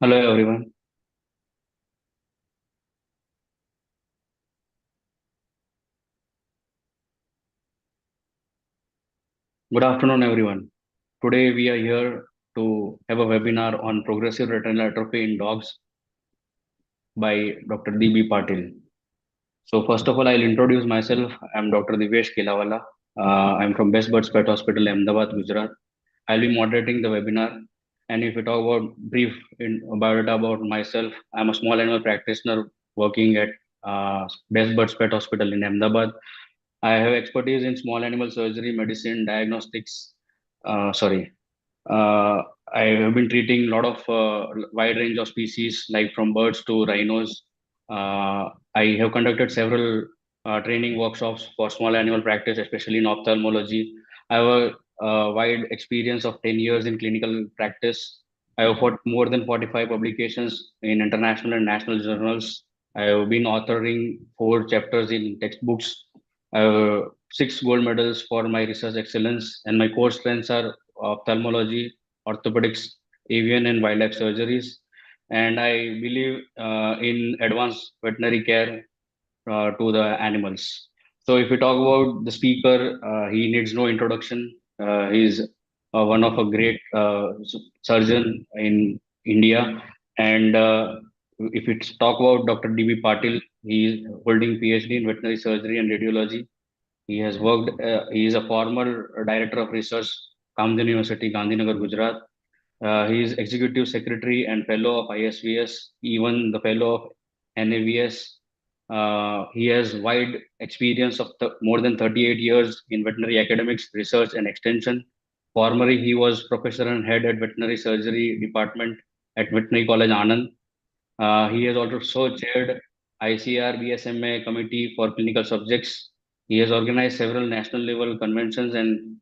Hello everyone. Good afternoon everyone. Today we are here to have a webinar on progressive retinal atrophy in dogs by Dr. DB Patil. So first of all, I'll introduce myself. I'm Dr. Divyesh Kilawala. I'm from Best Buds Pet Hospital, Ahmedabad, Gujarat. I'll be moderating the webinar. And if we talk about brief biodata about myself, I'm a small animal practitioner working at Best Buds Pet Hospital in Ahmedabad. I have expertise in small animal surgery, medicine, diagnostics. Sorry, uh, I have been treating a lot of wide range of species, like from birds to rhinos. I have conducted several training workshops for small animal practice, especially in ophthalmology. I have a wide experience of 10 years in clinical practice. I have got more than 45 publications in international and national journals. I have been authoring 4 chapters in textbooks. I have 6 gold medals for my research excellence, and my core strengths are ophthalmology, orthopedics, avian and wildlife surgeries. And I believe in advanced veterinary care to the animals. So if we talk about the speaker, he needs no introduction. He's one of a great surgeon in India. And if we talk about Dr. D.B. Patil, he is holding PhD in veterinary surgery and radiology. He is a former director of research, Kamden University, Gandhinagar, Gujarat. He is executive secretary and fellow of ISVS, even the fellow of NAVS. He has wide experience of more than 38 years in veterinary academics, research, and extension. Formerly, he was professor and head at veterinary surgery department at Veterinary College Anand. He has also chaired ICR BSMA Committee for Clinical Subjects. He has organized several national level conventions and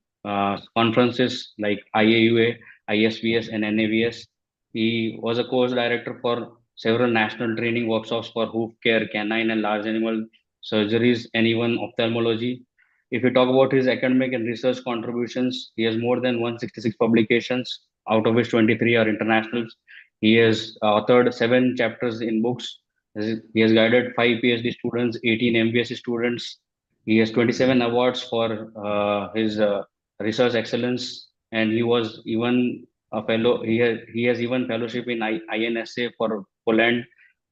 conferences like IAUA, ISVS, and NAVS. He was a course director for several national training workshops for hoof care, canine, and large animal surgeries, and even ophthalmology. If we talk about his academic and research contributions, he has more than 166 publications, out of which 23 are international. He has authored 7 chapters in books. He has guided 5 PhD students, 18 MBSc students. He has 27 awards for his research excellence, and he was even a fellow. He has even fellowship in INSA for Poland.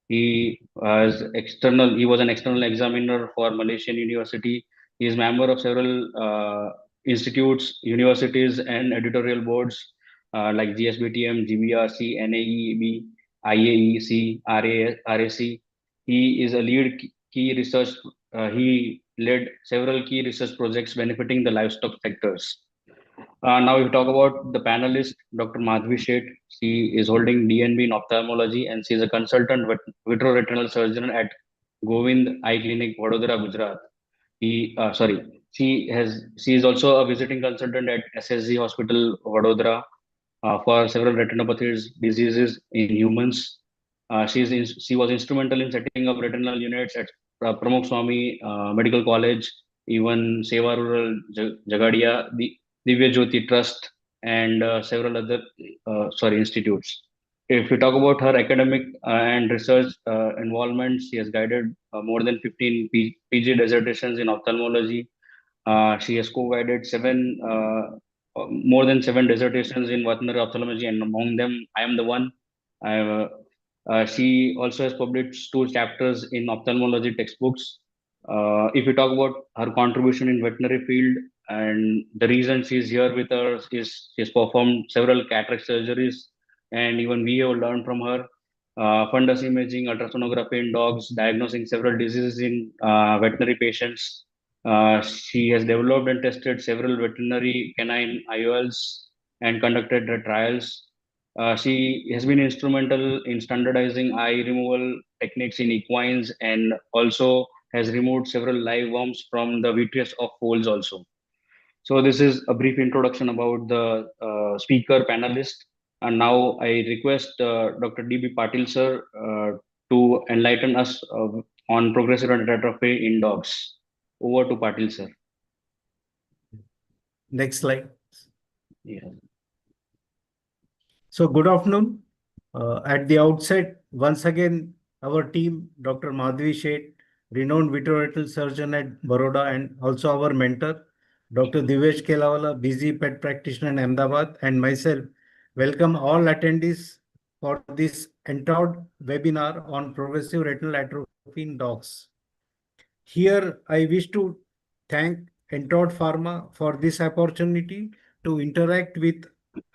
He was an external examiner for Malaysian University. He is member of several institutes, universities, and editorial boards like GSBTM, GBRC, NAEB, IAEC, RAC. He is a lead key research. He led several key research projects benefiting the livestock sectors. Now, if we talk about the panelist, Dr. Madhvi Sheth, she is holding DNB in ophthalmology and she is a consultant vitreoretinal surgeon at Govind Eye Clinic, Vadodara, Gujarat. She is also a visiting consultant at SSG Hospital, Vadodara, for several retinopathies diseases in humans. She was instrumental in setting up retinal units at Pramukh Swami Medical College, even Seva Rural Jagadia, the Divya Jyoti Trust, and several other institutes. If we talk about her academic and research involvement, she has guided more than 15 PG dissertations in ophthalmology. She has co-guided more than 7 dissertations in veterinary ophthalmology, and among them, I am the one. She also has published 2 chapters in ophthalmology textbooks. If we talk about her contribution in veterinary field, and the reason she is here with us is she has performed several cataract surgeries, and even we have learned from her. Fundus imaging, ultrasonography in dogs, diagnosing several diseases in veterinary patients. She has developed and tested several veterinary canine IOLs and conducted the trials. She has been instrumental in standardizing eye removal techniques in equines and also has removed several live worms from the vitreous of foals also. So this is a brief introduction about the speaker panelist. And now I request Dr. D.B. Patil sir to enlighten us on progressive atrophy in dogs. Over to Patil sir. Next slide. Yeah. So good afternoon. At the outset, once again, our team, Dr. Madhvi Sheth, renowned vitreoretinal surgeon at Baroda, and also our mentor, Dr. Divesh Kelawala, busy pet practitioner in Ahmedabad, and myself, welcome all attendees for this Entod webinar on progressive retinal atrophy in dogs. Here, I wish to thank Entod Pharma for this opportunity to interact with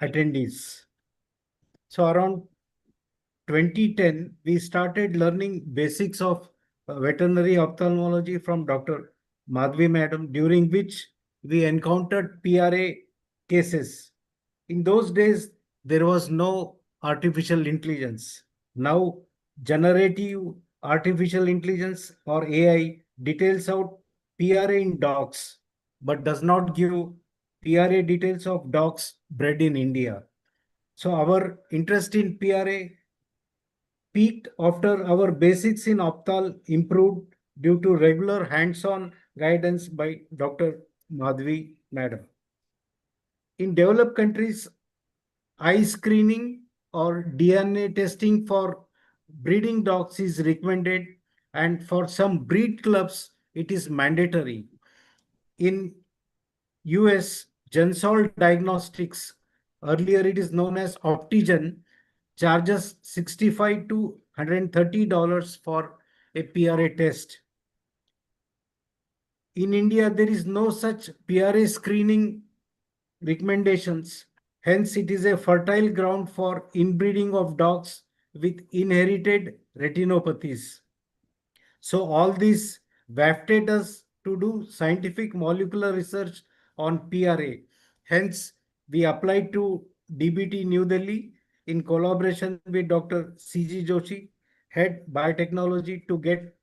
attendees. So around 2010, we started learning basics of veterinary ophthalmology from Dr. Madhvi Madam, during which we encountered PRA cases. In those days, there was no artificial intelligence. Now, generative artificial intelligence or AI details out PRA in dogs, but does not give PRA details of dogs bred in India. So our interest in PRA peaked after our basics in optal improved due to regular hands-on guidance by Dr. Madhvi Madam. In developed countries, eye screening or DNA testing for breeding dogs is recommended, and for some breed clubs, it is mandatory. In US, Gensol Diagnostics, earlier it is known as Optigen, charges $65 to $130 for a PRA test. In India, there is no such PRA screening recommendations. Hence, it is a fertile ground for inbreeding of dogs with inherited retinopathies. So all this wafted us to do scientific molecular research on PRA. Hence, we applied to DBT New Delhi in collaboration with Dr. C.G. Joshi, head biotechnology, to get,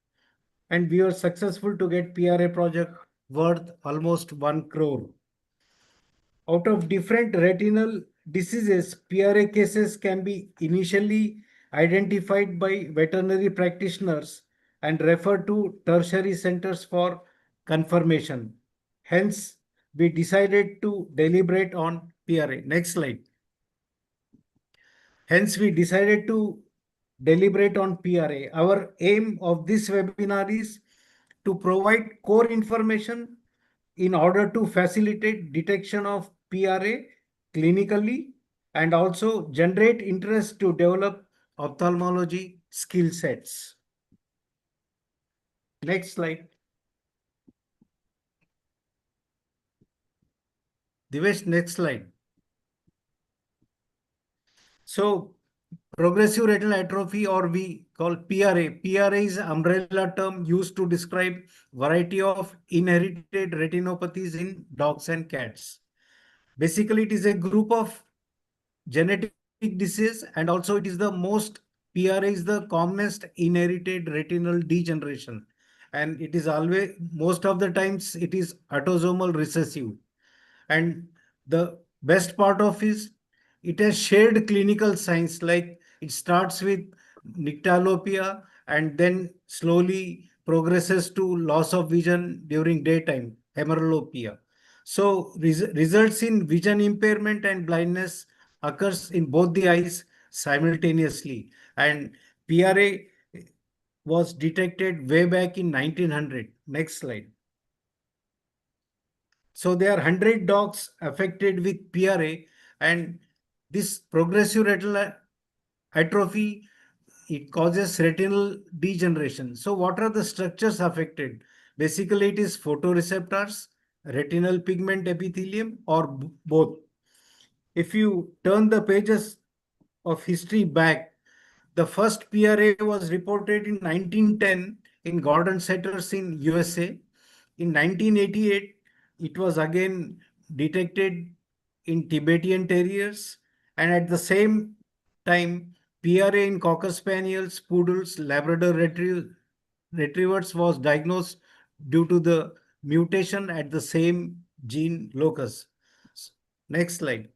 and we were successful to get PRA project worth almost 1 crore. Out of different retinal diseases, PRA cases can be initially identified by veterinary practitioners and referred to tertiary centers for confirmation. Hence, we decided to deliberate on PRA. Next slide. Hence, we decided to deliberate on PRA. Our aim of this webinar is to provide core information in order to facilitate detection of PRA clinically and also generate interest to develop ophthalmology skill sets. Next slide. Divesh, next slide. So, progressive retinal atrophy, or we call PRA. PRA is an umbrella term used to describe variety of inherited retinopathies in dogs and cats. Basically, it is a group of genetic disease, and also it is the most, PRA is the commonest inherited retinal degeneration, and it is always, most of the times it is autosomal recessive. And the best part of is it has shared clinical signs, like it starts with nyctalopia and then slowly progresses to loss of vision during daytime, hemerolopia. So results in vision impairment and blindness occurs in both the eyes simultaneously. And PRA was detected way back in 1900. Next slide. So there are 100 dogs affected with PRA, and this progressive retinal atrophy, it causes retinal degeneration. So what are the structures affected? Basically, it is photoreceptors, retinal pigment epithelium, or both. If you turn the pages of history back, the first PRA was reported in 1910 in Gordon Setters in USA. In 1988, it was again detected in Tibetan Terriers, and at the same time, PRA in Cocker Spaniels, Poodles, Labrador Retrievers was diagnosed due to the mutation at the same gene locus. Next slide.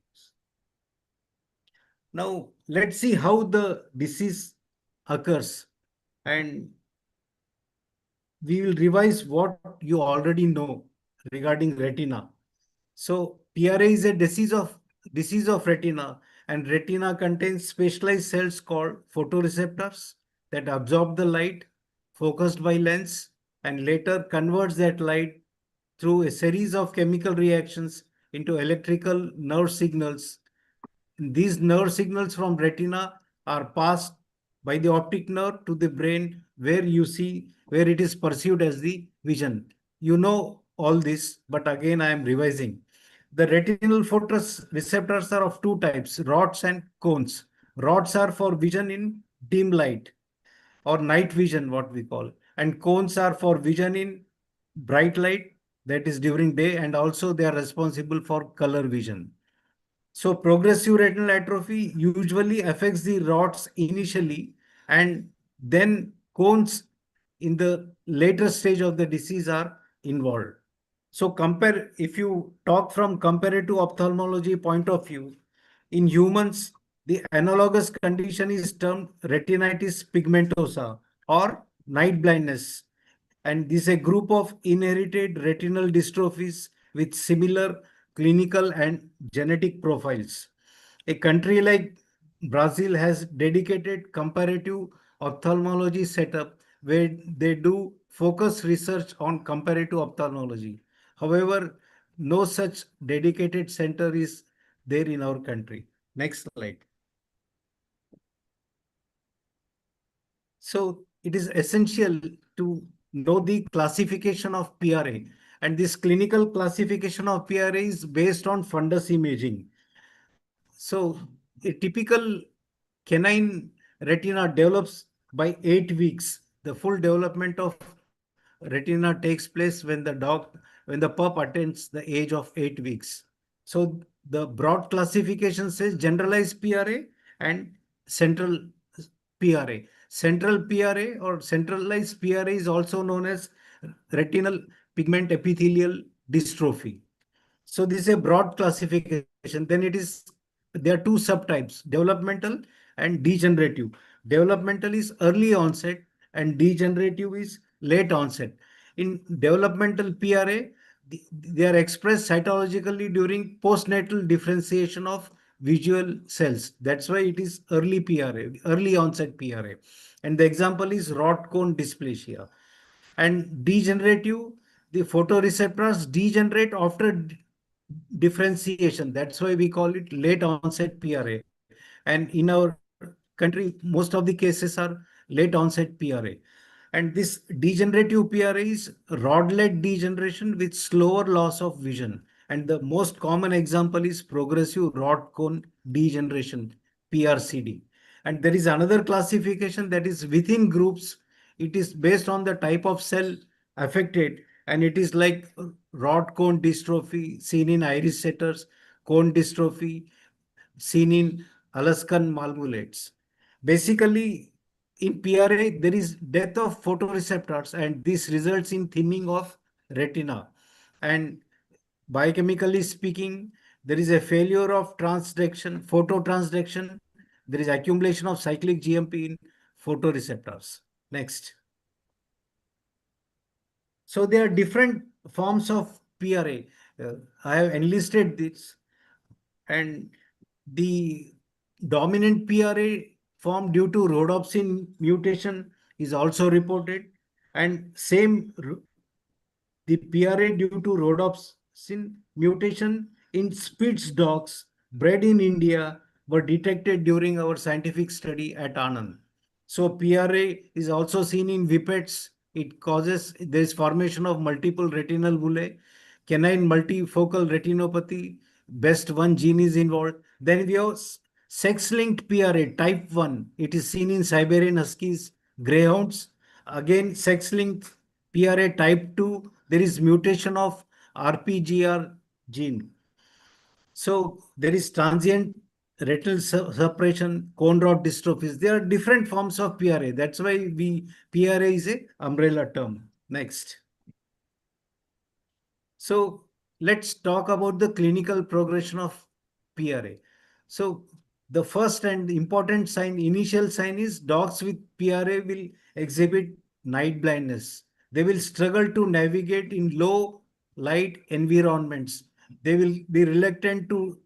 Now, let's see how the disease occurs, and we will revise what you already know regarding retina. So, PRA is a disease of retina, And retina contains specialized cells called photoreceptors that absorb the light focused by lens and later converts that light through a series of chemical reactions into electrical nerve signals. These nerve signals from retina are passed by the optic nerve to the brain where it is perceived as the vision. You know all this, but again I am revising. The retinal photoreceptors are of two types, rods and cones. Rods are for vision in dim light or night vision, what we call, and cones are for vision in bright light, that is during day, and also they are responsible for color vision. So progressive retinal atrophy usually affects the rods initially, and then cones in the later stage of the disease are involved. So compare, if you talk from comparative ophthalmology point of view, in humans, the analogous condition is termed retinitis pigmentosa or night blindness. And this is a group of inherited retinal dystrophies with similar clinical and genetic profiles. A country like Brazil has dedicated comparative ophthalmology setup where they do focus research on comparative ophthalmology. However, no such dedicated center is there in our country. Next slide. So it is essential to know the classification of PRA. And this clinical classification of PRA is based on fundus imaging. So a typical canine retina develops by 8 weeks. The full development of retina takes place when the pup attains the age of 8 weeks. So the broad classification says generalized PRA and central PRA. Central PRA or centralized PRA is also known as retinal pigment epithelial dystrophy. So this is a broad classification. Then there are two subtypes, developmental and degenerative. Developmental is early onset and degenerative is late onset. In developmental PRA, they are expressed cytologically during postnatal differentiation of visual cells. That's why it is early PRA, early onset PRA. And the example is rod cone dysplasia. And degenerative, the photoreceptors degenerate after differentiation. That's why we call it late onset PRA. And in our country, most of the cases are late onset PRA. And this degenerative PRA is rod-led degeneration with slower loss of vision. And the most common example is progressive rod cone degeneration, PRCD. And there is another classification that is within groups. It is based on the type of cell affected, and it is like rod cone dystrophy seen in iris setters, cone dystrophy seen in Alaskan marmolates. Basically, in PRA, there is death of photoreceptors, and this results in thinning of retina. And biochemically speaking, there is a failure of transduction, phototransduction. There is accumulation of cyclic GMP in photoreceptors. Next. So there are different forms of PRA. I have enlisted this, and the dominant PRA form due to rhodopsin mutation is also reported, and the PRA due to rhodopsin mutation in Spitz dogs bred in India were detected during our scientific study at Anand. So PRA is also seen in whippets. It causes, there is formation of multiple retinal bullae, canine multifocal retinopathy, best one gene is involved. Then we have sex-linked PRA type 1. It is seen in Siberian Huskies, Greyhounds. Again, sex-linked PRA type 2, there is mutation of RPGR gene. So there is transient retinal suppression, cone rod dystrophies. There are different forms of PRA. That's why PRA is a umbrella term. Next. So let's talk about the clinical progression of PRA. So the first and important sign, initial sign is dogs with PRA will exhibit night blindness. They will struggle to navigate in low light environments. They will be reluctant to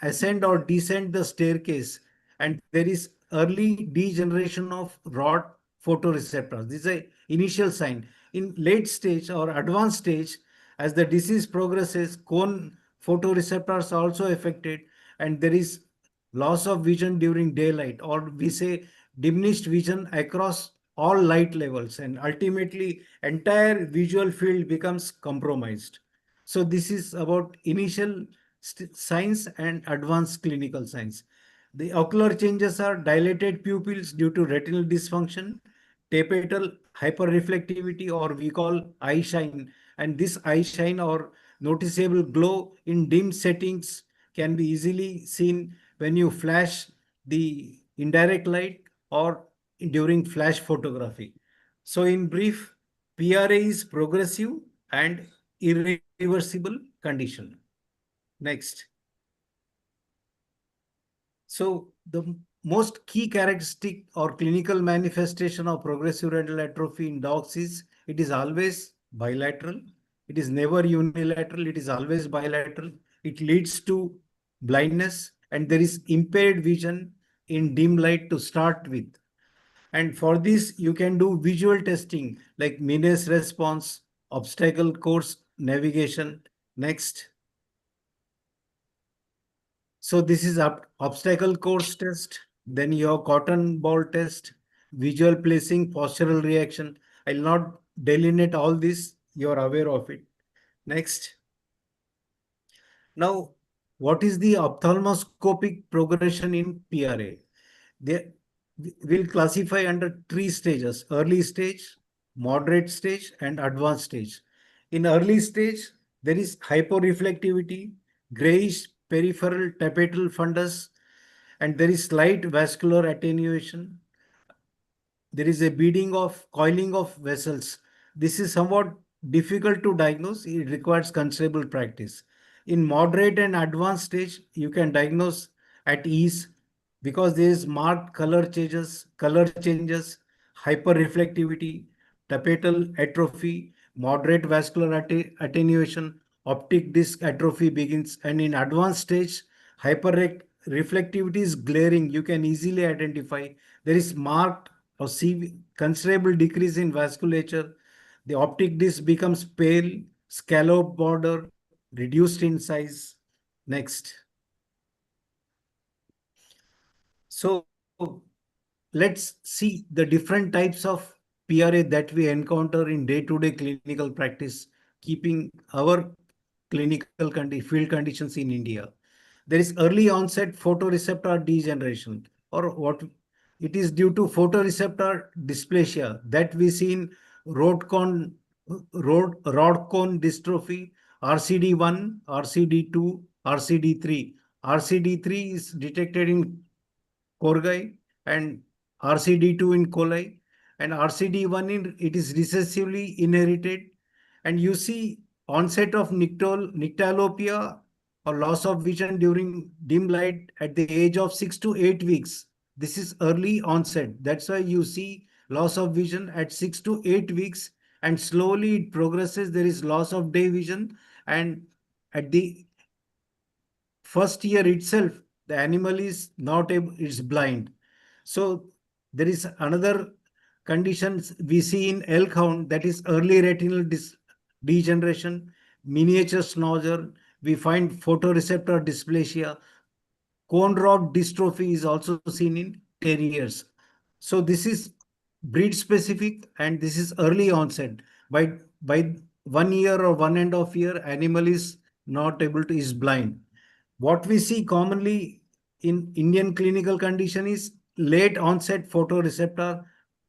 ascend or descend the staircase, and there is early degeneration of rod photoreceptors. This is a initial sign. In late stage or advanced stage, as the disease progresses, cone photoreceptors are also affected, and there is loss of vision during daylight, or we say diminished vision across all light levels, and ultimately entire visual field becomes compromised. So this is about initial signs and advanced clinical signs. The ocular changes are dilated pupils due to retinal dysfunction, tapetal hyperreflectivity, or we call eye shine. And this eye shine or noticeable glow in dim settings can be easily seen when you flash the indirect light or during flash photography. So in brief, PRA is progressive and irreversible condition. Next. So the most key characteristic or clinical manifestation of progressive retinal atrophy in dogs is it is always bilateral. It is never unilateral. It is always bilateral. It leads to blindness, and there is impaired vision in dim light to start with. And for this, you can do visual testing like Menes response, obstacle course navigation. Next. So this is obstacle course test. Then your cotton ball test, visual placing, postural reaction. I'll not delineate all this. You're aware of it. Next. Now, what is the ophthalmoscopic progression in PRA? They will classify under three stages: early stage, moderate stage, and advanced stage. In early stage, there is hyporeflectivity, grayish peripheral tapetal fundus, and there is slight vascular attenuation. There is a beading of coiling of vessels. This is somewhat difficult to diagnose. It requires considerable practice. In moderate and advanced stage, you can diagnose at ease because there is marked color changes, hyperreflectivity, tapetal atrophy, moderate vascular attenuation, optic disc atrophy begins, and in advanced stage, hyperreflectivity is glaring. You can easily identify. There is marked or see considerable decrease in vasculature. The optic disc becomes pale, scallop border, reduced in size. Next. So let's see the different types of PRA that we encounter in day-to-day clinical practice, keeping our field conditions in India. There is early onset photoreceptor degeneration, or what it is due to photoreceptor dysplasia that we see in rod cone, rod cone dystrophy, RCD1, RCD2, RCD3. RCD3 is detected in Corgai, and RCD2 in coli, and RCD1 in it is recessively inherited. And you see onset of nyctalopia or loss of vision during dim light at the age of 6 to 8 weeks. This is early onset. That's why you see loss of vision at 6 to 8 weeks, and slowly it progresses. There is loss of day vision, and at the first year itself, the animal is not able, it's blind. So there is another conditions we see in elk hound, that is early retinal degeneration, miniature snodder. We find photoreceptor dysplasia. Cone rod dystrophy is also seen in terriers. So this is breed specific, and this is early onset. By 1 year or 1.5 year, animal is not able to is blind. What we see commonly in Indian clinical condition is late onset photoreceptor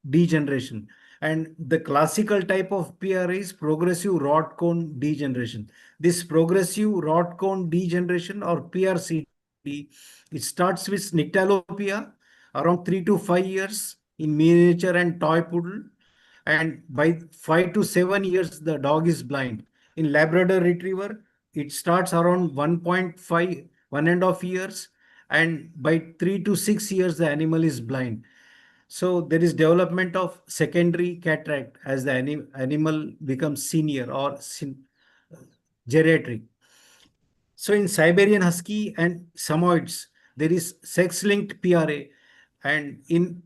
degeneration. And the classical type of PR is progressive rod cone degeneration. This progressive rod cone degeneration or PRCD, it starts with nyctalopia around 3 to 5 years in miniature and toy poodle. And by 5 to 7 years, the dog is blind. In Labrador Retriever, it starts around 1.5, 1.5 years, and by 3 to 6 years, the animal is blind. So there is development of secondary cataract as the animal becomes senior or geriatric. So in Siberian Husky and Samoyeds, there is sex-linked PRA, and in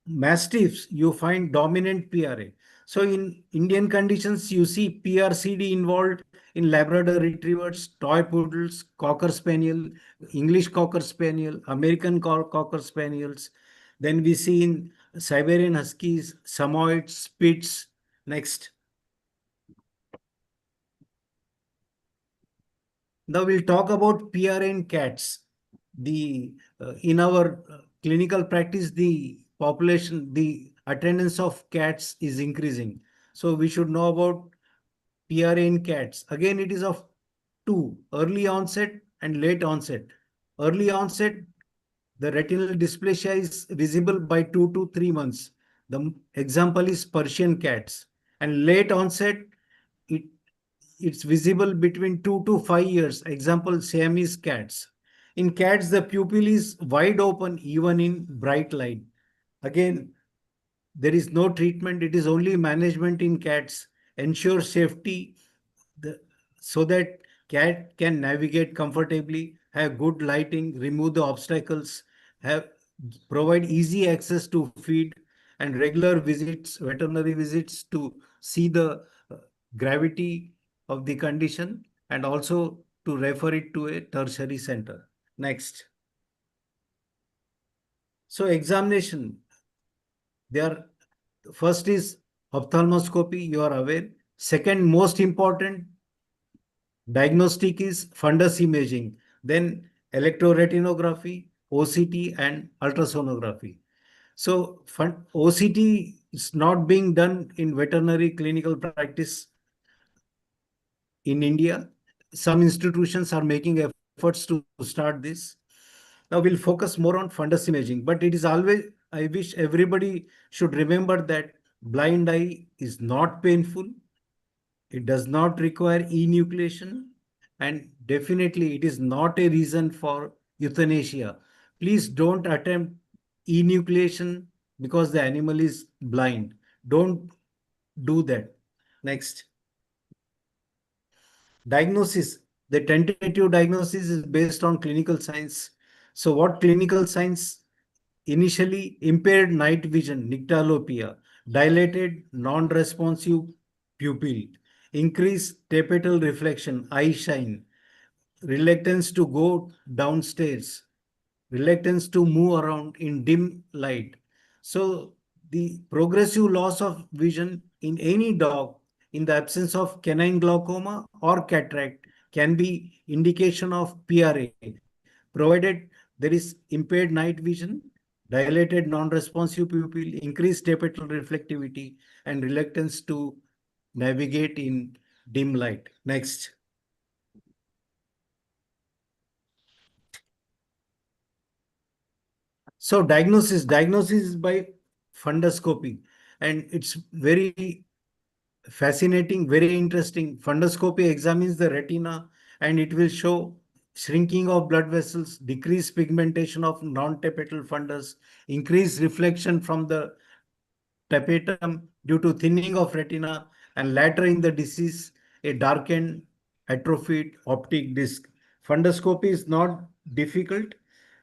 Mastiffs, you find dominant PRA. So in Indian conditions, you see PRCD involved in Labrador Retrievers, Toy Poodles, Cocker Spaniel, English Cocker Spaniel, American Cocker Spaniels. Then we see in Siberian Huskies, Samoyeds, Spitz. Next. Now we'll talk about PRA in cats. The In our clinical practice, the population, the attendance of cats is increasing. So we should know about PRA in cats. Again, it is of two: early onset and late onset. Early onset, the retinal dysplasia is visible by 2 to 3 months. The example is Persian cats. And late onset, it it's visible between 2 to 5 years. Example, Siamese cats. In cats, the pupil is wide open even in bright light. Again, there is no treatment. It is only management in cats. Ensure safety the, so that cat can navigate comfortably, have good lighting, remove the obstacles, have provide easy access to feed, and regular visits, veterinary visits to see the gravity of the condition, and also to refer it to a tertiary center. Next. So examination, they are first is ophthalmoscopy, you are aware. Second most important diagnostic is fundus imaging, then electroretinography, OCT, and ultrasonography. So OCT is not being done in veterinary clinical practice in India. Some institutions are making efforts to start this. Now we'll focus more on fundus imaging, but it is always, I wish everybody should remember that blind eye is not painful. It does not require enucleation, and definitely it is not a reason for euthanasia. Please don't attempt enucleation because the animal is blind. Don't do that. Next. Diagnosis. The tentative diagnosis is based on clinical science. So what clinical science? Initially, impaired night vision, nyctalopia, dilated non-responsive pupil, increased tapetal reflection, eye shine, reluctance to go downstairs, reluctance to move around in dim light. So the progressive loss of vision in any dog in the absence of canine glaucoma or cataract can be indication of PRA, provided there is impaired night vision, dilated non-responsive pupil, increased tapetal reflectivity, and reluctance to navigate in dim light. Next. So diagnosis is by fundoscopy, and it's very fascinating, very interesting. Fundoscopy examines the retina, and it will show shrinking of blood vessels, decreased pigmentation of non-tapetal fundus, increased reflection from the tapetum due to thinning of retina, and later in the disease, a darkened atrophied optic disc. Fundoscopy is not difficult,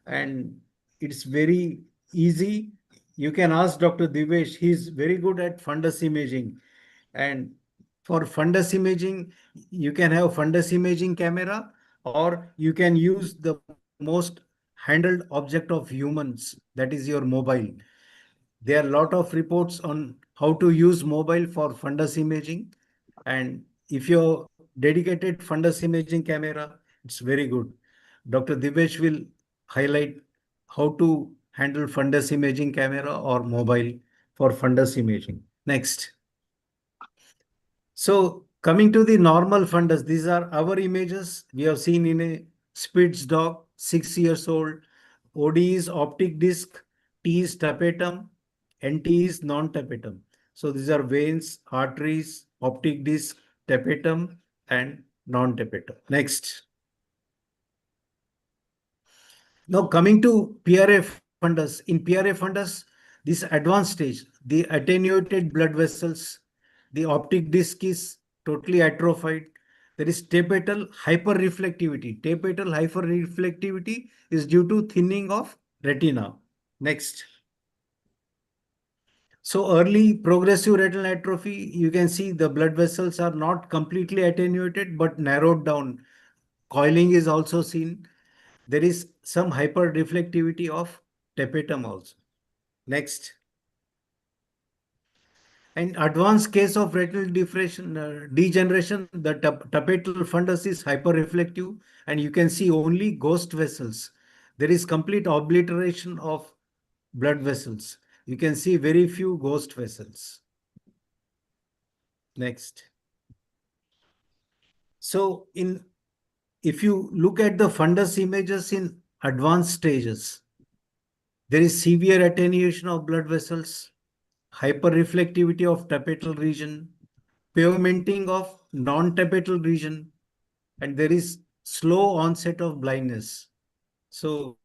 and it's very easy. You can ask Dr. Divesh, he's very good at fundus imaging. And for fundus imaging, you can have fundus imaging camera, or you can use the most handled object of humans, that is your mobile. There are a lot of reports on how to use mobile for fundus imaging. And if you're dedicated fundus imaging camera, it's very good. Dr. Divesh will highlight how to handle fundus imaging camera or mobile for fundus imaging. Next. So coming to the normal fundus, these are our images we have seen in a Spitz dog, 6 years old. OD is optic disc, T is tapetum, NT is non-tapetum. So these are veins, arteries, optic disc, tapetum, and non-tapetum. Next. Now coming to PRA fundus. In PRA fundus, this advanced stage, the attenuated blood vessels, the optic disc is totally atrophied, There is tapetal hyperreflectivity. Tapetal hyperreflectivity is due to thinning of retina. Next. So early progressive retinal atrophy, you can see the blood vessels are not completely attenuated but narrowed down. Coiling is also seen. There is some hyperreflectivity of tapetum also. Next. In advanced case of retinal degeneration, the tapetal fundus is hyperreflective and you can see only ghost vessels. There is complete obliteration of blood vessels. You can see very few ghost vessels. Next. So if you look at the fundus images in advanced stages, there is severe attenuation of blood vessels, hyperreflectivity of tapetal region, pavementing of non-tapetal region, and there is slow onset of blindness. So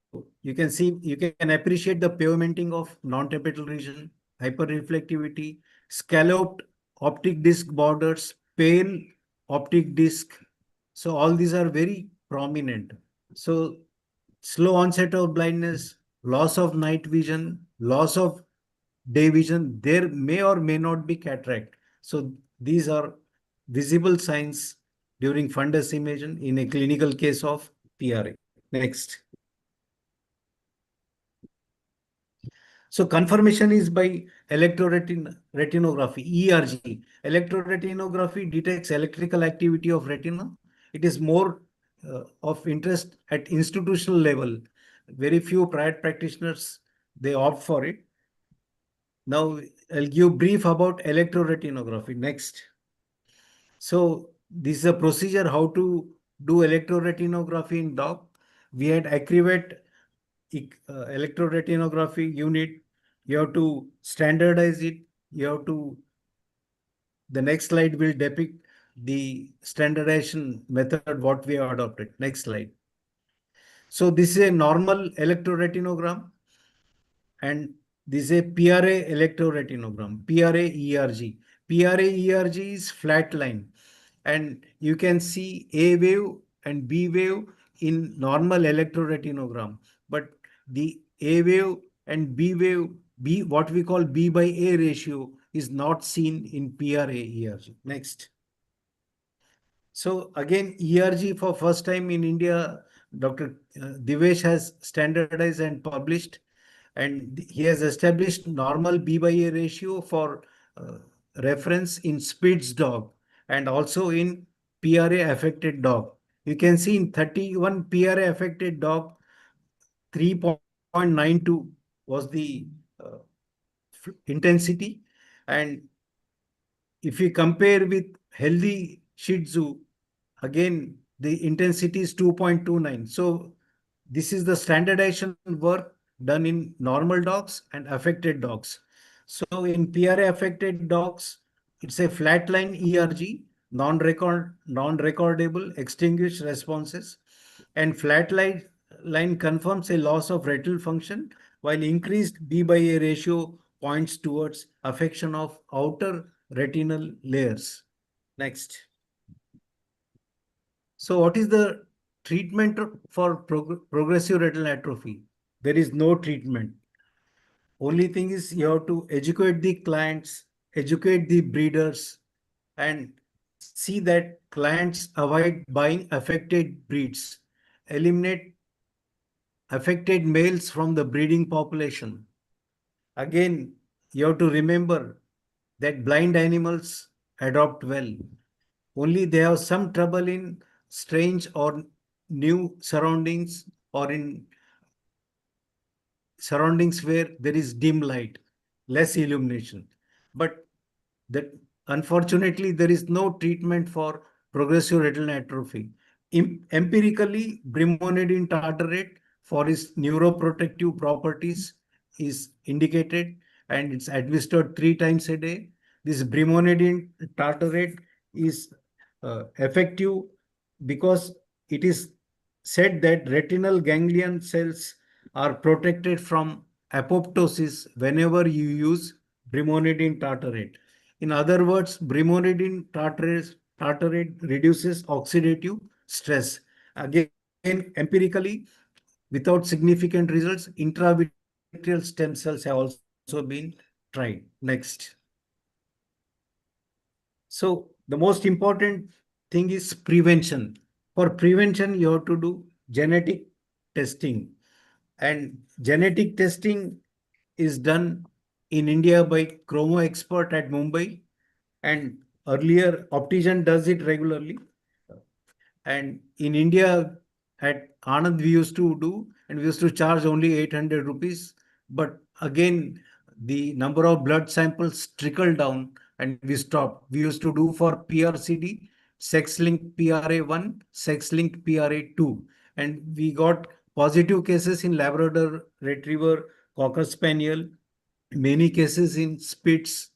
you can appreciate the pavementing of non-tapetal region, hyperreflectivity, scalloped optic disc borders, pale optic disc. So all these are very prominent. So slow onset of blindness, loss of night vision, loss of day vision, there may or may not be cataract. So these are visible signs during fundus imaging in a clinical case of PRA. Next. So confirmation is by electroretinography, ERG. Electroretinography detects electrical activity of retina. It is more of interest at institutional level. Very few private practitioners, they opt for it. Now I'll give brief about electroretinography. Next. So this is a procedure how to do electroretinography in dog. We had accurate electroretinography unit. You have to standardize it. You have to, the next slide will depict the standardization method what we have adopted. Next slide. So this is a normal electroretinogram and this is a PRA electroretinogram, PRA ERG. PRA ERG is flat line and you can see A wave and B wave in normal electroretinogram. But the A wave and B wave, B what we call B by A ratio is not seen in PRA ERG. Next. So again, ERG for first time in India, Dr. Divesh has standardized and published, and he has established normal B by A ratio for uh, reference in Spitz dog and also in PRA affected dog. You can see in 31 PRA affected dog, 3.92 was the intensity, and if we compare with healthy Shih Tzu, again, the intensity is 2.29. So this is the standardization work done in normal dogs and affected dogs. So in PRA affected dogs, it's a flatline ERG, non-recordable, extinguished responses, and flatline line confirms a loss of retinal function, while increased B by A ratio points towards affection of outer retinal layers. Next. So what is the treatment for progressive retinal atrophy? There is no treatment. Only thing is you have to educate the clients, educate the breeders, and see that clients avoid buying affected breeds, eliminate affected males from the breeding population. Again, you have to remember that blind animals adopt well. Only they have some trouble in strange or new surroundings or in surroundings where there is dim light, less illumination. But that unfortunately there is no treatment for progressive retinal atrophy. Empirically, brimonidine tartrate for its neuroprotective properties is indicated and it's administered 3 times a day. This brimonidine tartrate is effective because it is said that retinal ganglion cells are protected from apoptosis whenever you use brimonidine tartrate. In other words, brimonidine tartrate reduces oxidative stress. Again, empirically, without significant results, intravitreal stem cells have also been tried. Next. So the most important thing is prevention. For prevention, you have to do genetic testing. And genetic testing is done in India by Chromo Expert at Mumbai. And earlier, Optician does it regularly. And in India, at Anand, we used to do, and we used to charge only 800 rupees. But again, the number of blood samples trickled down and we stopped. We used to do for PRCD, sex-linked PRA1, sex-linked PRA2. And we got positive cases in Labrador Retriever, Cocker Spaniel, many cases in Spitz.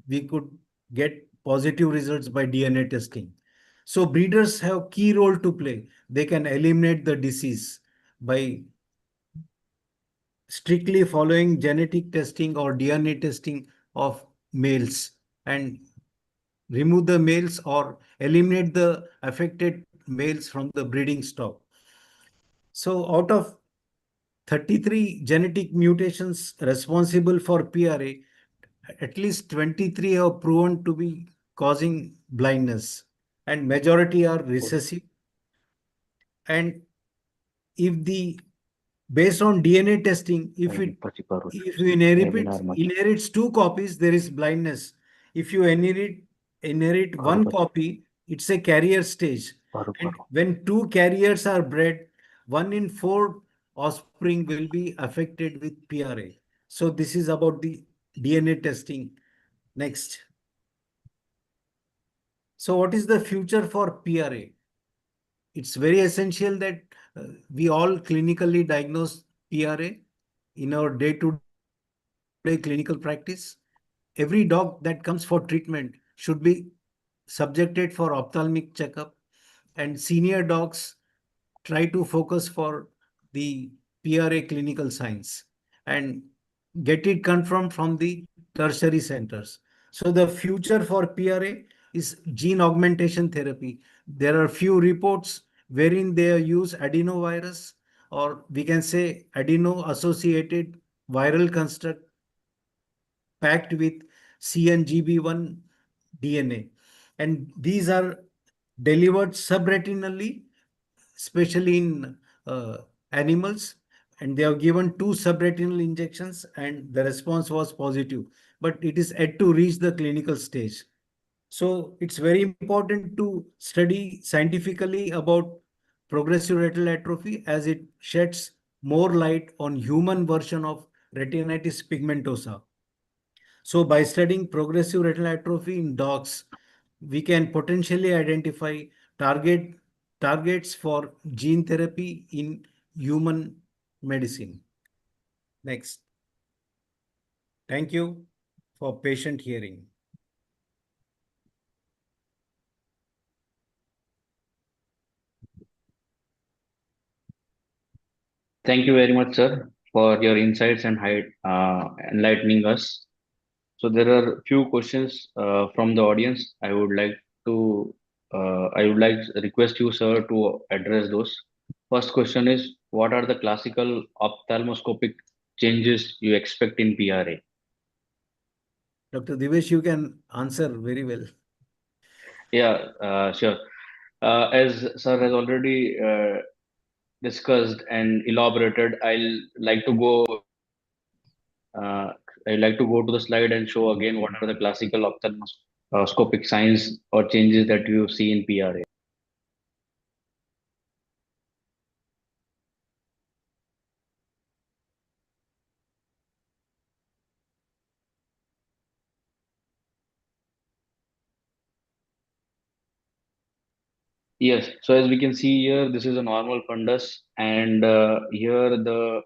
We could get positive results by DNA testing. So breeders have key role to play. They can eliminate the disease by strictly following genetic testing or DNA testing of males and remove the males or eliminate the affected males from the breeding stock. So out of 33 genetic mutations responsible for PRA, at least 23 have proven to be causing blindness and majority are recessive. And if the based on DNA testing, if you inherits two copies, there is blindness. If you inherit one copy, it's a carrier stage. And when two carriers are bred, 1 in 4 offspring will be affected with PRA. So this is about the DNA testing. Next. So what is the future for PRA? It's very essential that we all clinically diagnose PRA in our day-to-day clinical practice. Every dog that comes for treatment should be subjected for ophthalmic checkup, and senior dogs try to focus for the PRA clinical signs and get it confirmed from the tertiary centers. So the future for PRA is gene augmentation therapy. There are few reports wherein they use adenovirus, or we can say adeno-associated viral construct packed with CNGB1 DNA. And these are delivered subretinally, especially in animals. And they have given 2 subretinal injections and the response was positive. But it is yet to reach the clinical stage. So it's very important to study scientifically about progressive retinal atrophy as it sheds more light on human version of retinitis pigmentosa. So by studying progressive retinal atrophy in dogs, we can potentially identify targets for gene therapy in human medicine. Next. Thank you for patient hearing. Thank you very much, sir, for your insights and enlightening us. So there are few questions from the audience. I would like request you, sir, to address those. First question is, what are the classical ophthalmoscopic changes you expect in PRA? Dr. Divesh, you can answer very well. Yeah, sure. As sir has already discussed and elaborated, uh, I'd like to go to the slide and show again what are the classical ophthalmoscopic signs or changes that you see in PRA. Yes, so as we can see here, this is a normal fundus, and here the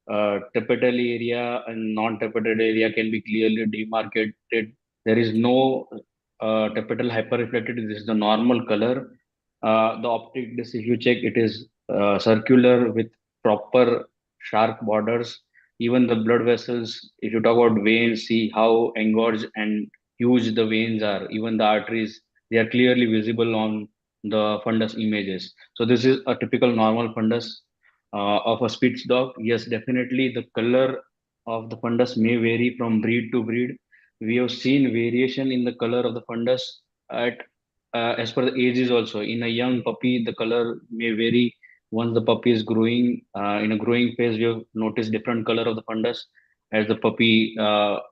tapetal area and non-tapetal area can be clearly demarcated. There is no tapetal hyperreflectivity. This is the normal color. The optic disc, if you check, it is circular with proper sharp borders. Even the blood vessels, if you talk about veins, see how engorged and huge the veins are. Even the arteries, They are clearly visible on the fundus images. So this is a typical normal fundus of a Spitz dog. Yes, definitely the color of the fundus may vary from breed to breed. We have seen variation in the color of the fundus at as per the ages also. In a young puppy, the color may vary. Once the puppy is growing, in a growing phase, we have noticed different color of the fundus. As the puppy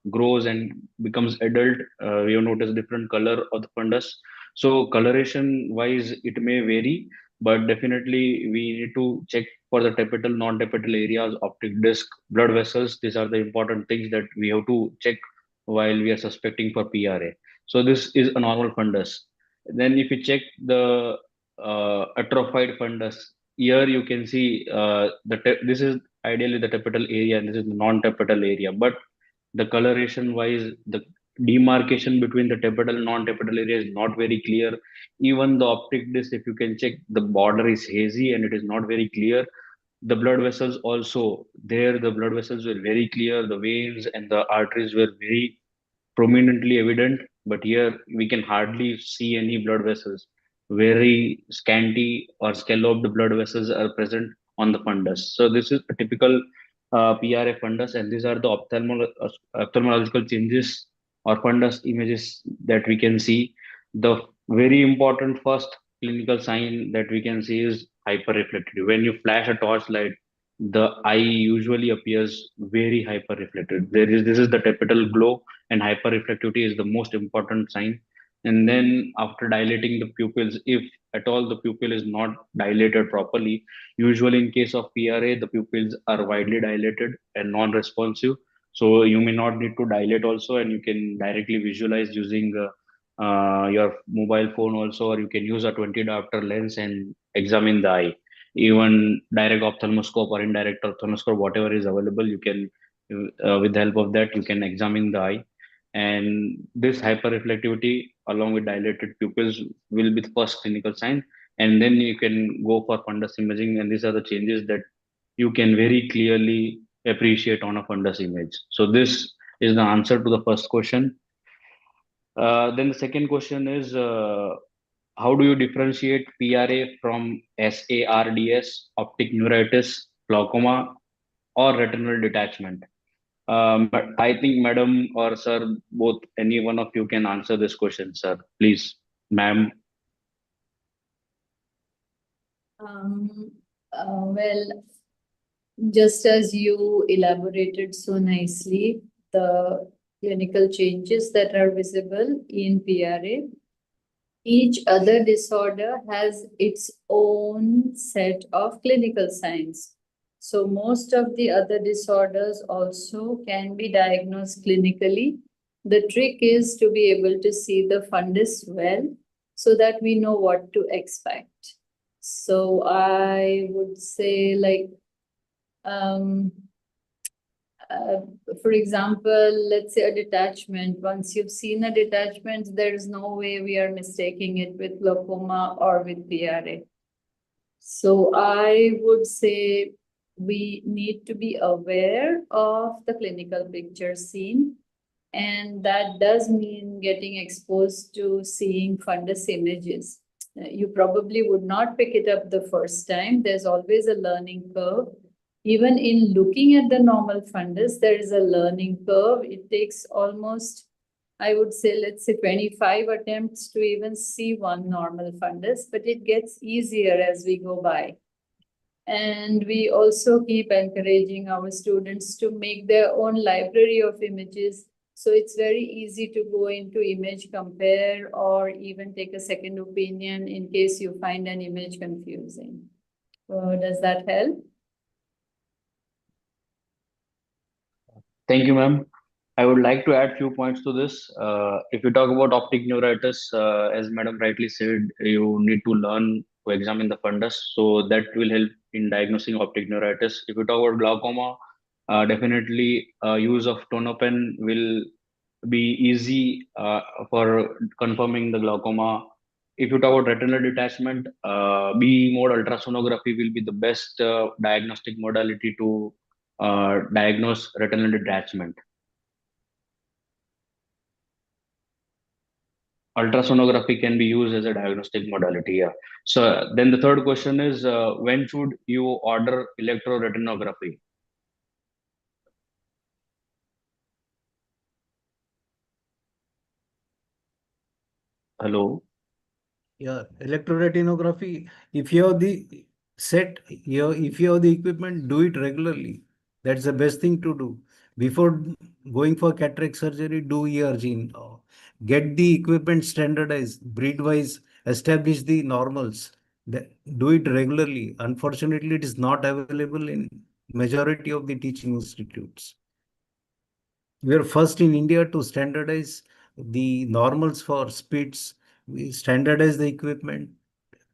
grows and becomes adult, we have noticed different color of the fundus. So coloration wise, it may vary, but definitely we need to check for the tapetal, non-tapetal areas, optic disc, blood vessels. These are the important things that we have to check while we are suspecting for PRA. So this is a normal fundus. Then if you check the atrophied fundus, here you can see this is ideally the tapetal area and this is the non-tapetal area. But the coloration wise, the demarcation between the tapetal and non-tapetal area is not very clear. Even the optic disc, if you can check, the border is hazy and it is not very clear. The blood vessels also, there the blood vessels were very clear. The veins and the arteries were very prominently evident, but here we can hardly see any blood vessels. Very scanty or scalloped blood vessels are present on the fundus. So this is a typical PRA fundus, and these are the ophthalmological changes or fundus images that we can see. The very important first clinical sign that we can see is hyperreflectivity. When you flash a torchlight, the eye usually appears very hyperreflected. This is the tapetal glow, and hyperreflectivity is the most important sign. And then after dilating the pupils, if at all the pupil is not dilated properly, usually in case of PRA, the pupils are widely dilated and non-responsive. So you may not need to dilate also, and you can directly visualize using your mobile phone also, or you can use a 20 diopter lens and examine the eye. Even direct ophthalmoscope or indirect ophthalmoscope, whatever is available, you can with the help of that you can examine the eye. And this hyperreflectivity along with dilated pupils will be the first clinical sign, and then you can go for fundus imaging, and these are the changes that you can very clearly appreciate on a fundus image. So this is the answer to the first question. Then the second question is, how do you differentiate PRA from SARDS, optic neuritis, glaucoma, or retinal detachment? But I think, madam or sir, both any one of you can answer this question, sir. Please, ma'am. Um, well, just as you elaborated so nicely, the clinical changes that are visible in PRA, each other disorder has its own set of clinical signs. So most of the other disorders also can be diagnosed clinically. The trick is to be able to see the fundus well so that we know what to expect. So I would say like um, uh, for example, let's say a detachment. Once you've seen a detachment, there's no way we are mistaking it with glaucoma or with PRA. So I would say we need to be aware of the clinical picture seen. And that does mean getting exposed to seeing fundus images. You probably would not pick it up the first time. There's always a learning curve. Even in looking at the normal fundus, there is a learning curve. It takes almost, I would say, let's say 25 attempts to even see one normal fundus, but it gets easier as we go by. And we also keep encouraging our students to make their own library of images. So it's very easy to go into image compare or even take a second opinion in case you find an image confusing. Does that help? Thank you, ma'am. I would like to add few points to this. If you talk about optic neuritis, as madam rightly said, you need to learn to examine the fundus, so that will help in diagnosing optic neuritis. If you talk about glaucoma, definitely use of tonopen will be easy for confirming the glaucoma. If you talk about retinal detachment, B mode ultrasonography will be the best diagnostic modality to diagnose retinal detachment. ultrasonography can be used as a diagnostic modality. Yeah. So then the third question is, when should you order electroretinography? Hello. Yeah, electroretinography, if you have the if you have the equipment, do it regularly. That's the best thing to do. Before going for cataract surgery, do ERG. Get the equipment standardized, breed-wise, establish the normals. Do it regularly. Unfortunately, it is not available in majority of the teaching institutes. We are first in India to standardize the normals for speeds. We standardize the equipment,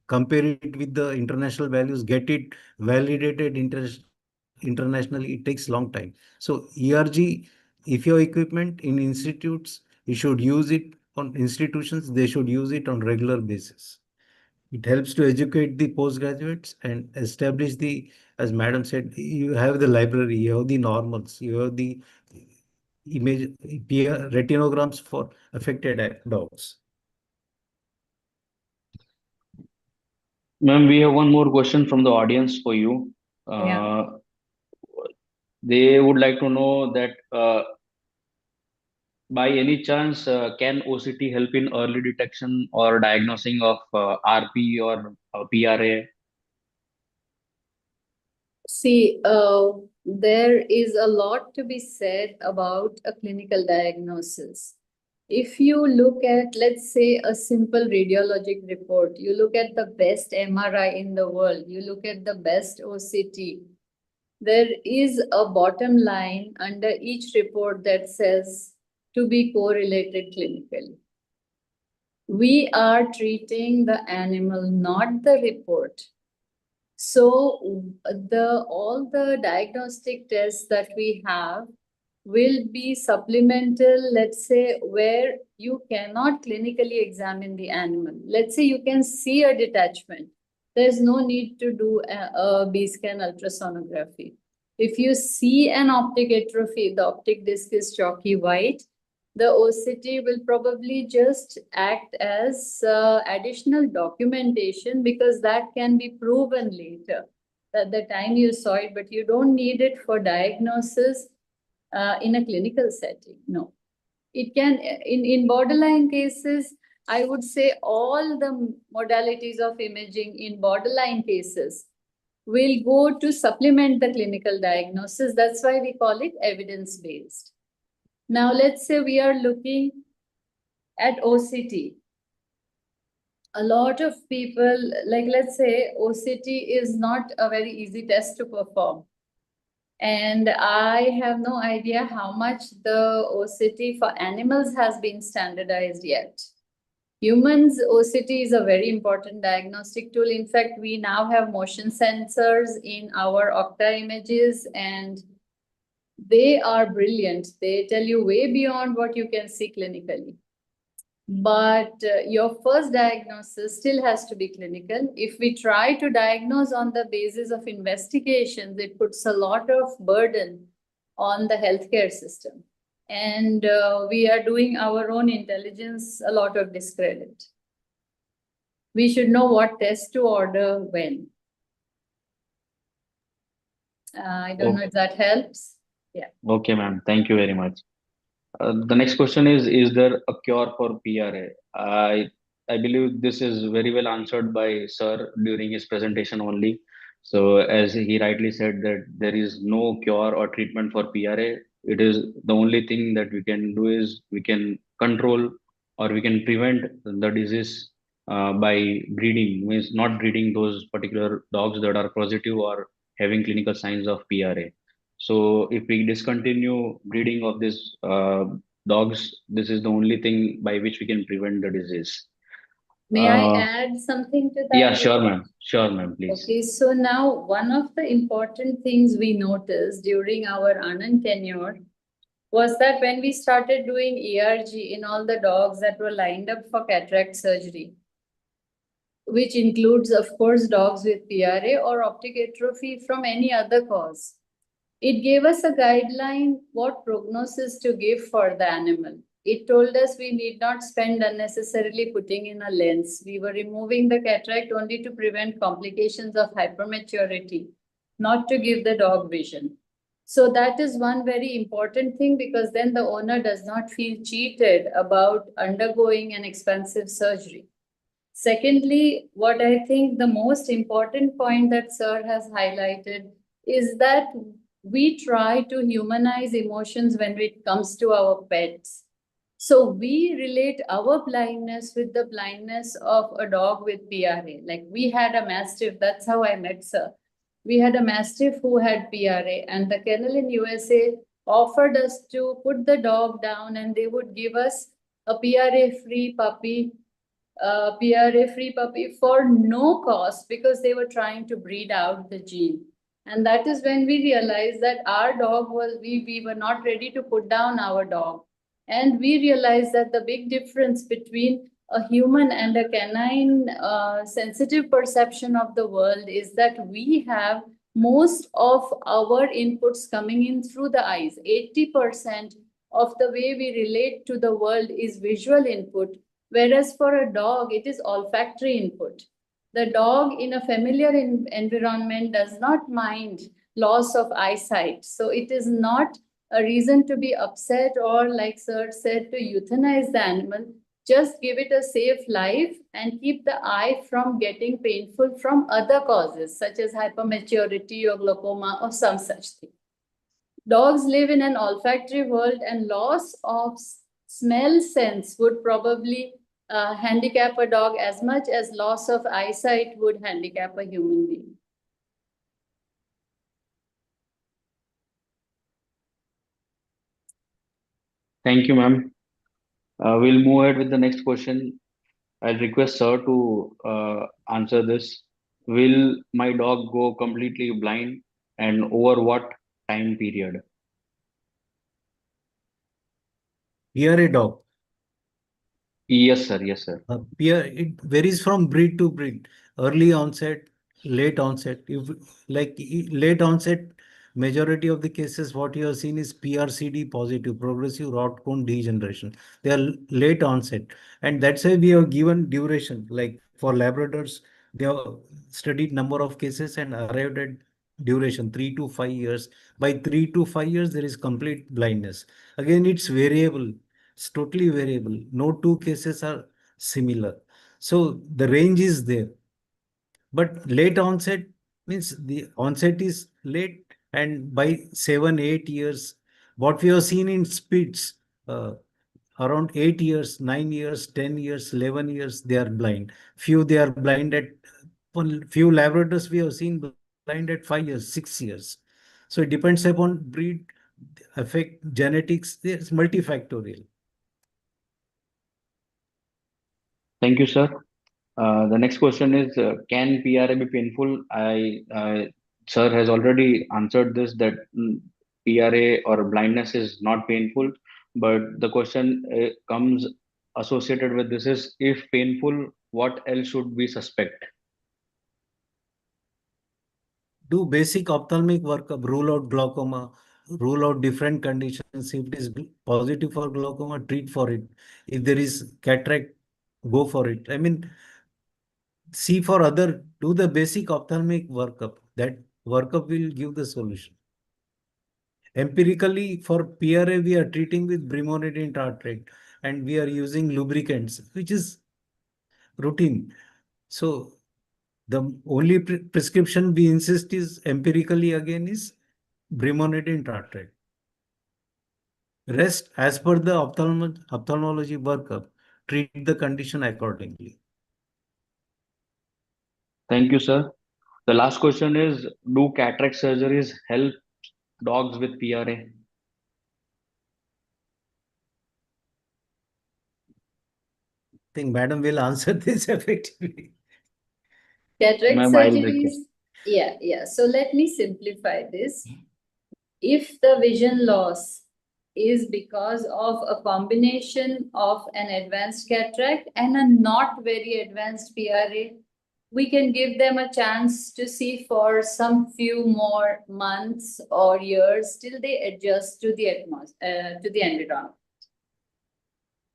compare it with the international values, get it validated internationally. It takes long time. So ERG, if your equipment in institutes, you should use it on institutions, they should use it on regular basis. It helps to educate the postgraduates and establish the, as madam said, you have the library, you have the normals, you have the image retinograms for affected dogs. Ma'am, we have one more question from the audience for you. Yeah. They would like to know that, by any chance, can OCT help in early detection or diagnosing of RP or PRA? See, there is a lot to be said about a clinical diagnosis. If you look at, let's say, a simple radiologic report, you look at the best MRI in the world, you look at the best OCT, there is a bottom line under each report that says to be correlated clinically. We are treating the animal, not the report. So all the diagnostic tests that we have will be supplemental, let's say, where you cannot clinically examine the animal. Let's say you can see a detachment. There's no need to do a B-scan ultrasonography. If you see an optic atrophy, the optic disc is chalky white, the OCT will probably just act as additional documentation, because that can be proven later at the time you saw it, but you don't need it for diagnosis in a clinical setting. No, it can, in borderline cases, I would say all the modalities of imaging in borderline cases will go to supplement the clinical diagnosis. That's why we call it evidence-based. Now, let's say we are looking at OCT. A lot of people, like, let's say OCT is not a very easy test to perform. And I have no idea how much the OCT for animals has been standardized yet. Humans, OCT is a very important diagnostic tool. In fact, we now have motion sensors in our Octa images, and they are brilliant. They tell you way beyond what you can see clinically. But your first diagnosis still has to be clinical. If we try to diagnose on the basis of investigations, it puts a lot of burden on the healthcare system. And we are doing our own intelligence a lot of discredit. We should know what test to order when. I don't know if that helps. Yeah. Okay, ma'am. Thank you very much. The next question is there a cure for PRA? I believe this is very well answered by Sir during his presentation only. So as he rightly said that there is no cure or treatment for PRA. It is the only thing that we can do is we can control or we can prevent the disease by breeding, means not breeding those particular dogs that are positive or having clinical signs of PRA. So if we discontinue breeding of these dogs, this is the only thing by which we can prevent the disease. May I add something to that? Yeah, sure, ma'am. Sure, ma'am, please. Okay, so now one of the important things we noticed during our Anand tenure was that when we started doing ERG in all the dogs that were lined up for cataract surgery, which includes, of course, dogs with PRA or optic atrophy from any other cause, it gave us a guideline what prognosis to give for the animal. it told us we need not spend unnecessarily putting in a lens. We were removing the cataract only to prevent complications of hypermaturity, not to give the dog vision. So that is one very important thing, because then the owner does not feel cheated about undergoing an expensive surgery. Secondly, what I think the most important point that Sir has highlighted is that we try to humanize emotions when it comes to our pets. So we relate our blindness with the blindness of a dog with PRA. Like we had a mastiff, that's how I met Sir. We had a mastiff who had PRA, and the kennel in USA offered us to put the dog down and they would give us a PRA free puppy, PRA-free puppy for no cost, because they were trying to breed out the gene. And that is when we realized that our dog was, we were not ready to put down our dog. And we realized that the big difference between a human and a canine sensitive perception of the world is that we have most of our inputs coming in through the eyes. 80% of the way we relate to the world is visual input, whereas for a dog, it is olfactory input. The dog in a familiar environment does not mind loss of eyesight. So it is not a reason to be upset or, like Sir said, to euthanize the animal. Just give it a safe life and keep the eye from getting painful from other causes, such as hypermaturity or glaucoma or some such thing. Dogs live in an olfactory world, and loss of smell sense would probably handicap a dog as much as loss of eyesight would handicap a human being. Thank you, ma'am. We'll move ahead with the next question. I'll request sir to answer this. Will my dog go completely blind, and over what time period? PRA dog. Yes, sir. Yes, sir. It varies from breed to breed. Early onset, late onset. If like late onset, majority of the cases what you have seen is PRCD positive, progressive rot cone degeneration. They are late onset, and that's why we have given duration. Like for Labradors, they have studied number of cases and arrived at duration 3 to 5 years. By 3 to 5 years, there is complete blindness. Again, it's variable. It's totally variable. No two cases are similar. So the range is there. But late onset means the onset is late, and by 7, 8 years, what we have seen in Spitz, around 8 years, 9 years, 10 years, 11 years, they are blind. Few they are blind at few Labradors we have seen blind at 5 years, 6 years. So it depends upon breed, affect genetics. It's multifactorial. Thank you, sir. The next question is, can PRA be painful? Sir has already answered this, that PRA or blindness is not painful, but the question comes associated with this is, if painful, what else should we suspect? Do basic ophthalmic workup, rule out glaucoma, rule out different conditions. If it is positive for glaucoma, treat for it. If there is cataract, go for it. I mean, see for other, do the basic ophthalmic workup. That workup will give the solution. Empirically, for PRA, we are treating with brimonidine tartrate, and we are using lubricants, which is routine. So the only prescription we insist is empirically again is brimonidine tartrate. Rest, as per the ophthalmology workup, treat the condition accordingly. Thank you, sir. The last question is, do cataract surgeries help dogs with PRA? I think Madam will answer this effectively. Cataract Ma'am, I'll surgeries, request. yeah. So let me simplify this. If the vision loss is because of a combination of an advanced cataract and a not very advanced PRA, we can give them a chance to see for some few more months or years till they adjust to the to the environment.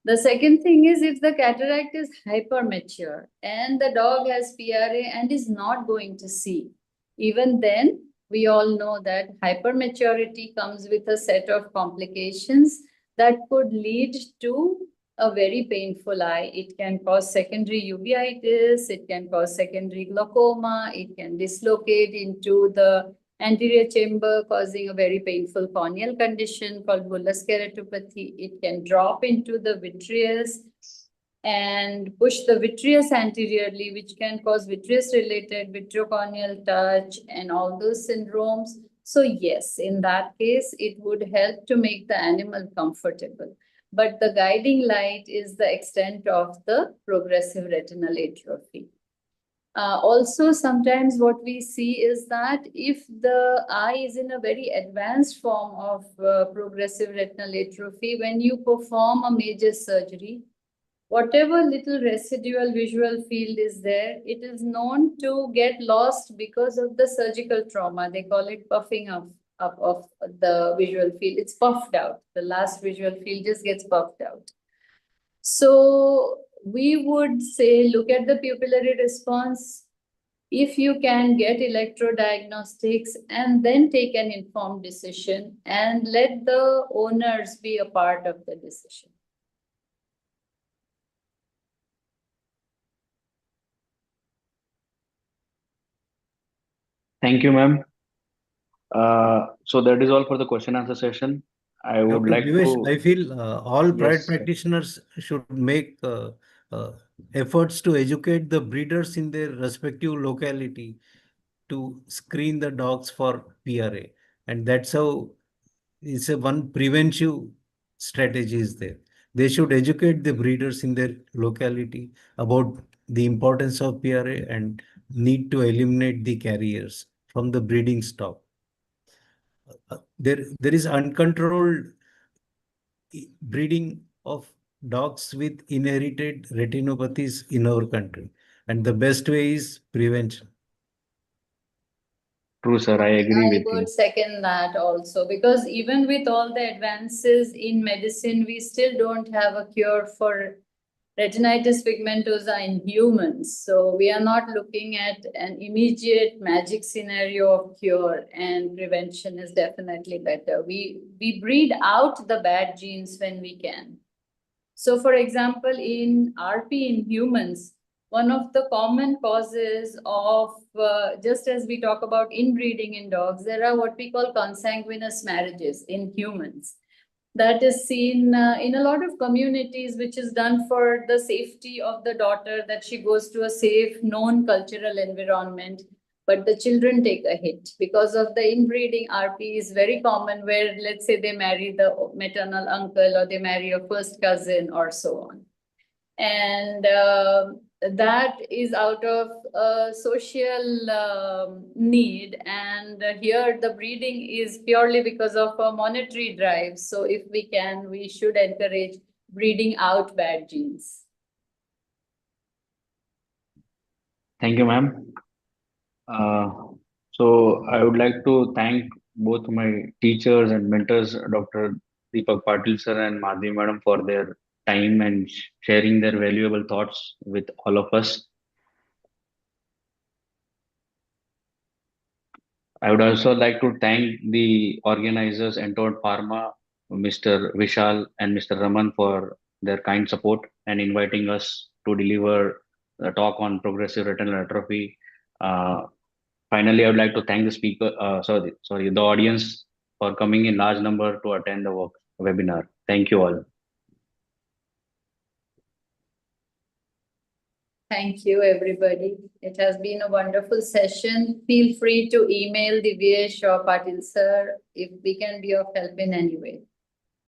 The second thing is if the cataract is hypermature and the dog has PRA and is not going to see, even then, we all know that hypermaturity comes with a set of complications that could lead to a very painful eye. It can cause secondary uveitis, it can cause secondary glaucoma, it can dislocate into the anterior chamber, causing a very painful corneal condition called bullous keratopathy. It can drop into the vitreous and push the vitreous anteriorly, which can cause vitreous-related vitreocorneal touch and all those syndromes. So yes, in that case, it would help to make the animal comfortable. But the guiding light is the extent of the progressive retinal atrophy. Also, sometimes what we see is that if the eye is in a very advanced form of progressive retinal atrophy, when you perform a major surgery, whatever little residual visual field is there, it is known to get lost because of the surgical trauma. They call it puffing of the visual field. It's puffed out. The last visual field just gets puffed out. So we would say, look at the pupillary response. If you can get electrodiagnostics and then take an informed decision and let the owners be a part of the decision. Thank you, ma'am. So that is all for the question answer session. I would Dr. like Divesh, to, I feel all private yes, practitioners should make efforts to educate the breeders in their respective locality to screen the dogs for PRA. And that's how it's a one preventive strategy is there. They should educate the breeders in their locality about the importance of PRA and need to eliminate the carriers from the breeding stock. There is uncontrolled breeding of dogs with inherited retinopathies in our country, and the best way is prevention. true, sir. I agree I with would you. second that also, because even with all the advances in medicine, we still don't have a cure for retinitis pigmentosa in humans. So we are not looking at an immediate magic scenario of cure, and prevention is definitely better. We breed out the bad genes when we can. So for example, in RP in humans, one of the common causes of, just as we talk about inbreeding in dogs, there are what we call consanguineous marriages in humans. That is seen in a lot of communities, which is done for the safety of the daughter, that she goes to a safe, known cultural environment. But the children take a hit because of the inbreeding. RP is very common, where let's say they marry the maternal uncle or they marry a first cousin or so on. And that is out of social need. And here the breeding is purely because of a monetary drive. So if we can, we should encourage breeding out bad genes. Thank you, ma'am. So I would like to thank both my teachers and mentors, Dr. Deepak Patil sir and Madhvi madam, for their time and sharing their valuable thoughts with all of us. I would also like to thank the organizers, Entod Pharma, Mr. Vishal and Mr. Raman, for their kind support and inviting us to deliver a talk on progressive retinal atrophy. Uh, Finally, I would like to thank the speaker, the audience for coming in large number to attend the webinar. Thank you all. Thank you, everybody. It has been a wonderful session. Feel free to email Divyesh or Patil sir if we can be of help in any way.